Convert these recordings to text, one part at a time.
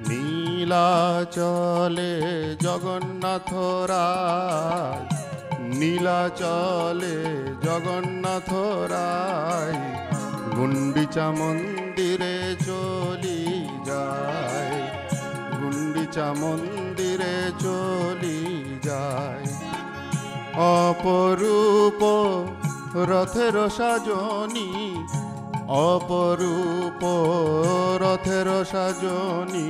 নীলাচলে জগন্নাথ রায়, নীলাচলে জগন্নাথ রায় গুন্ডিচা মন্দিরে চলি যায়, গুন্ডিচা মন্দিরে চলি যায়। অপরূপ রথের সাজনি, অপরূপ রথের সাজনি,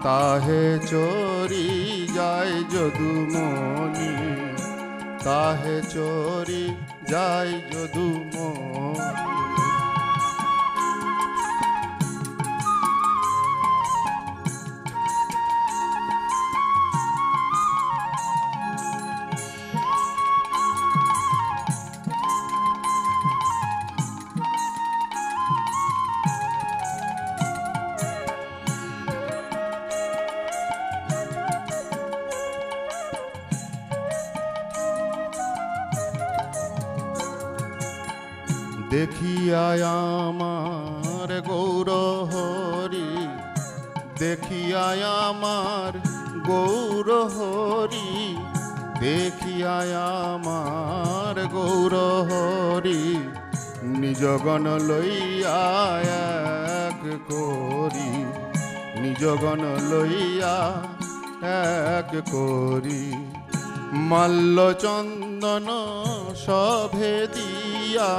তাহে চরি যায় যদুমণি, তাহে চরি যায় যদুমণি। দেখিয়া আমার গৌর হরি, দেখিয়া আমার গৌর হরি, দেখিয়া আমার গৌর হরি, নিজ গণ লইয়া এক করি, নিজ গণ লইয়া এক করি। মাল্য চন্দন সভে দিয়া,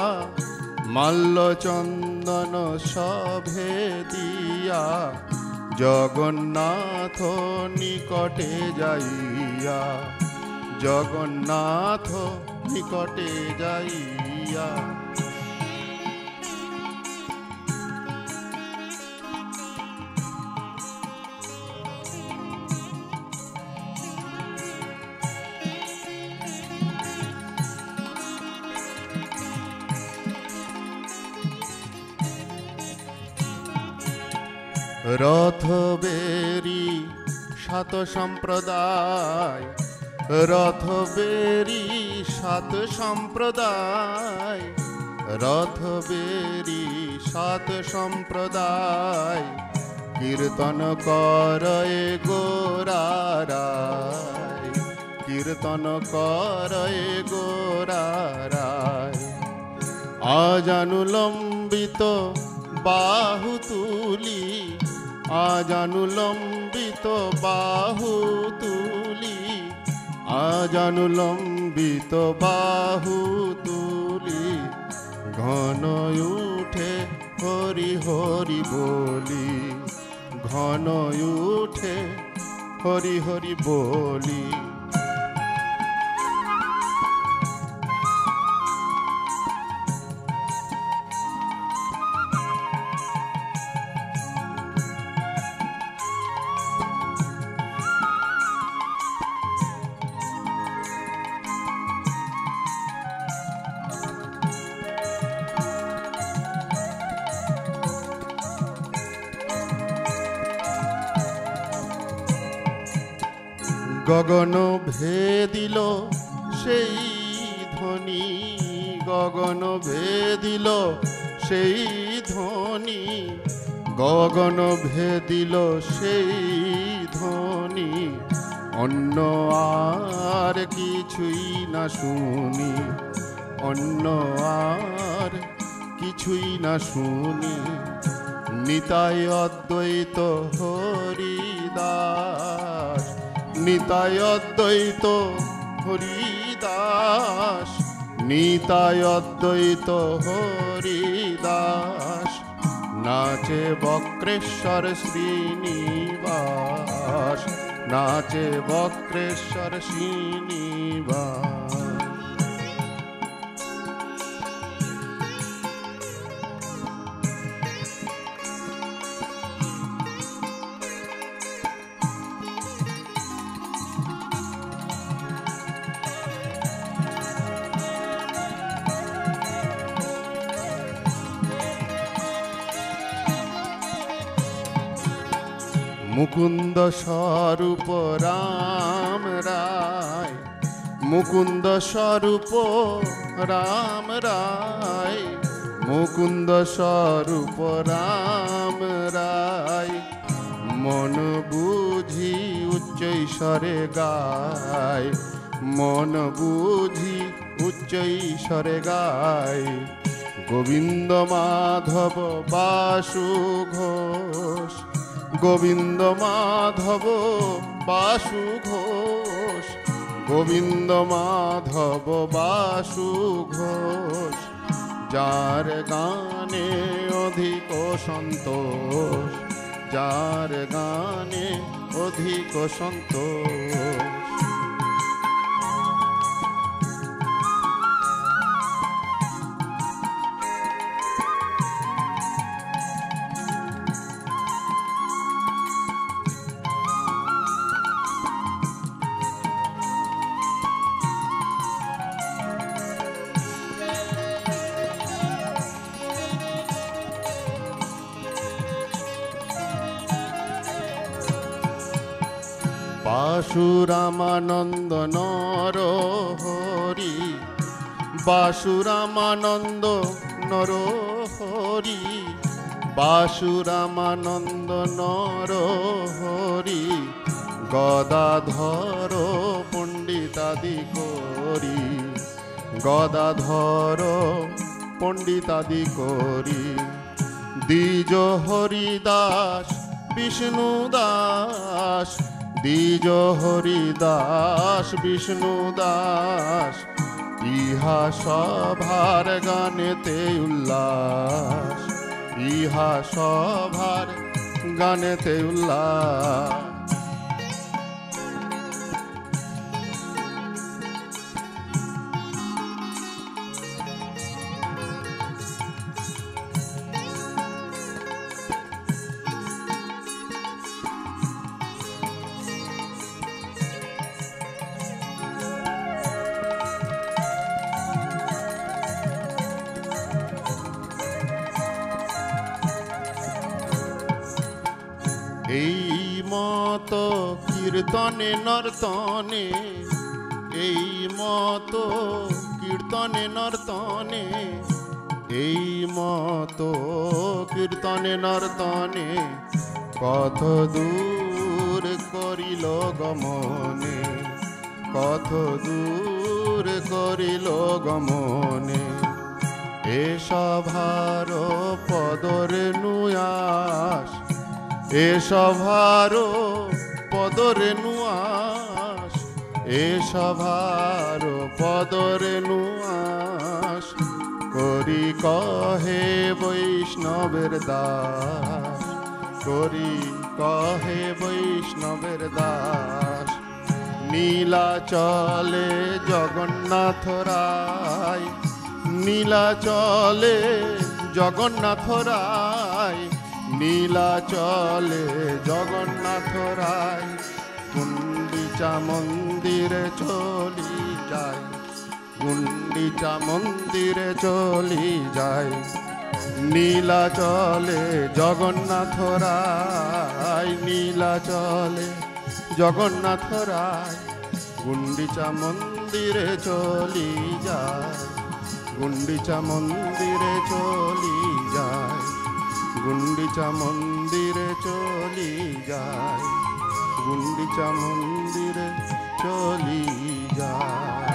মাল্য চন্দন সভে দিয়া, জগন্নাথ নিকটে যাইয়া, জগন্নাথ নিকটে যাইয়া। রথ বেরি সাত সম্প্রদায়, রথ বেরি সাত সম্প্রদায়, রথ বেরি সাত সম্প্রদায়, কীর্তন করে গোরারায়, কীর্তন করে গোরারায়। আজানুলম্বিত বাহু তুলি, আজানুলম্বিত বাহু তুলি, আজানুলম্বিত বাহু তুলি, ঘন উঠে হরি হরি বলি, ঘন উঠে হরি হরি বলি। গগন ভেদিল সেই ধ্বনি, গগন ভেদিল সেই ধ্বনি, গগন ভেদিল সেই ধ্বনি, অন্য আর কিছুই না শুনি, অন্য আর কিছুই না শুনি। নিতাই অদ্বৈত হরিদাস, নিতাই অদ্বৈত হরিদাস, নিতাই অদ্বৈত হরিদাস, নাচে বক্রেশ্বর শ্রীনিবাস, নাচে বক্রেশ্বর শ্রীনিবাস। মুকুন্দ স্বরূপ রাম রায়, মুকুন্দ স্বরূপ রাম রায়, মুকুন্দ স্বরূপ রাম রায়, মন বুঝি উচ্চ ঈশ্বরে গায়, মন বুঝি উচ্চ ঈশ্বরে গায়। গোবিন্দ মাধব বাসু ঘোষ, গোবিন্দ মাধব বাসু ঘোষ, গোবিন্দ মাধব বাসু ঘোষ। যার গানে অধিক সন্তোষ, যার গানে অধিক সন্তোষ। বাসুরামানন্দ নর হরি, বাসুরামানন্দ নর হরি, বাসুরামানন্দ নর হরি। গদাধর পণ্ডিতাদি করি, গদাধর পণ্ডিতাদি করি। দ্বিজ হরিদাস বিষ্ণু দাস, দ্বিজ হরিদাস বিষ্ণু দাস। ইহা সভার গানেতে উল্লাস, ইহা সভার গানেতে উল্লাস। এই মত কীর্তনে নর্তনে, এই মত কীর্তনে নর্তনে, এই মত কীর্তনে নর্তনে। কত দূর করিল গমনে, কত দূর করিল গমনে। এ সভার পদরে নুয়াস, এ সভার পদরে নুয়াস, এ সভার পদরে নুয়াস। করি কহে বৈষ্ণবের দাস, করি কহে বৈষ্ণবের দাস। নীলাচলে জগন্নাথ রায়, নীলাচলে জগন্নাথ রায়, নীলাচলে জগন্নাথ রায়। গুন্ডিচা মন্দিরে চলি যায়, গুন্ডিচা মন্দিরে চলি যায়। নীলাচলে জগন্নাথ রায়, নীলাচলে জগন্নাথ রায়। গুন্ডিচা মন্দিরে চলি যায়, গুন্ডিচা মন্দিরে চলি যায়, গুন্ডিচা মন্দিরে চলি যায়, গুন্ডিচা মন্দিরে চলি যায়।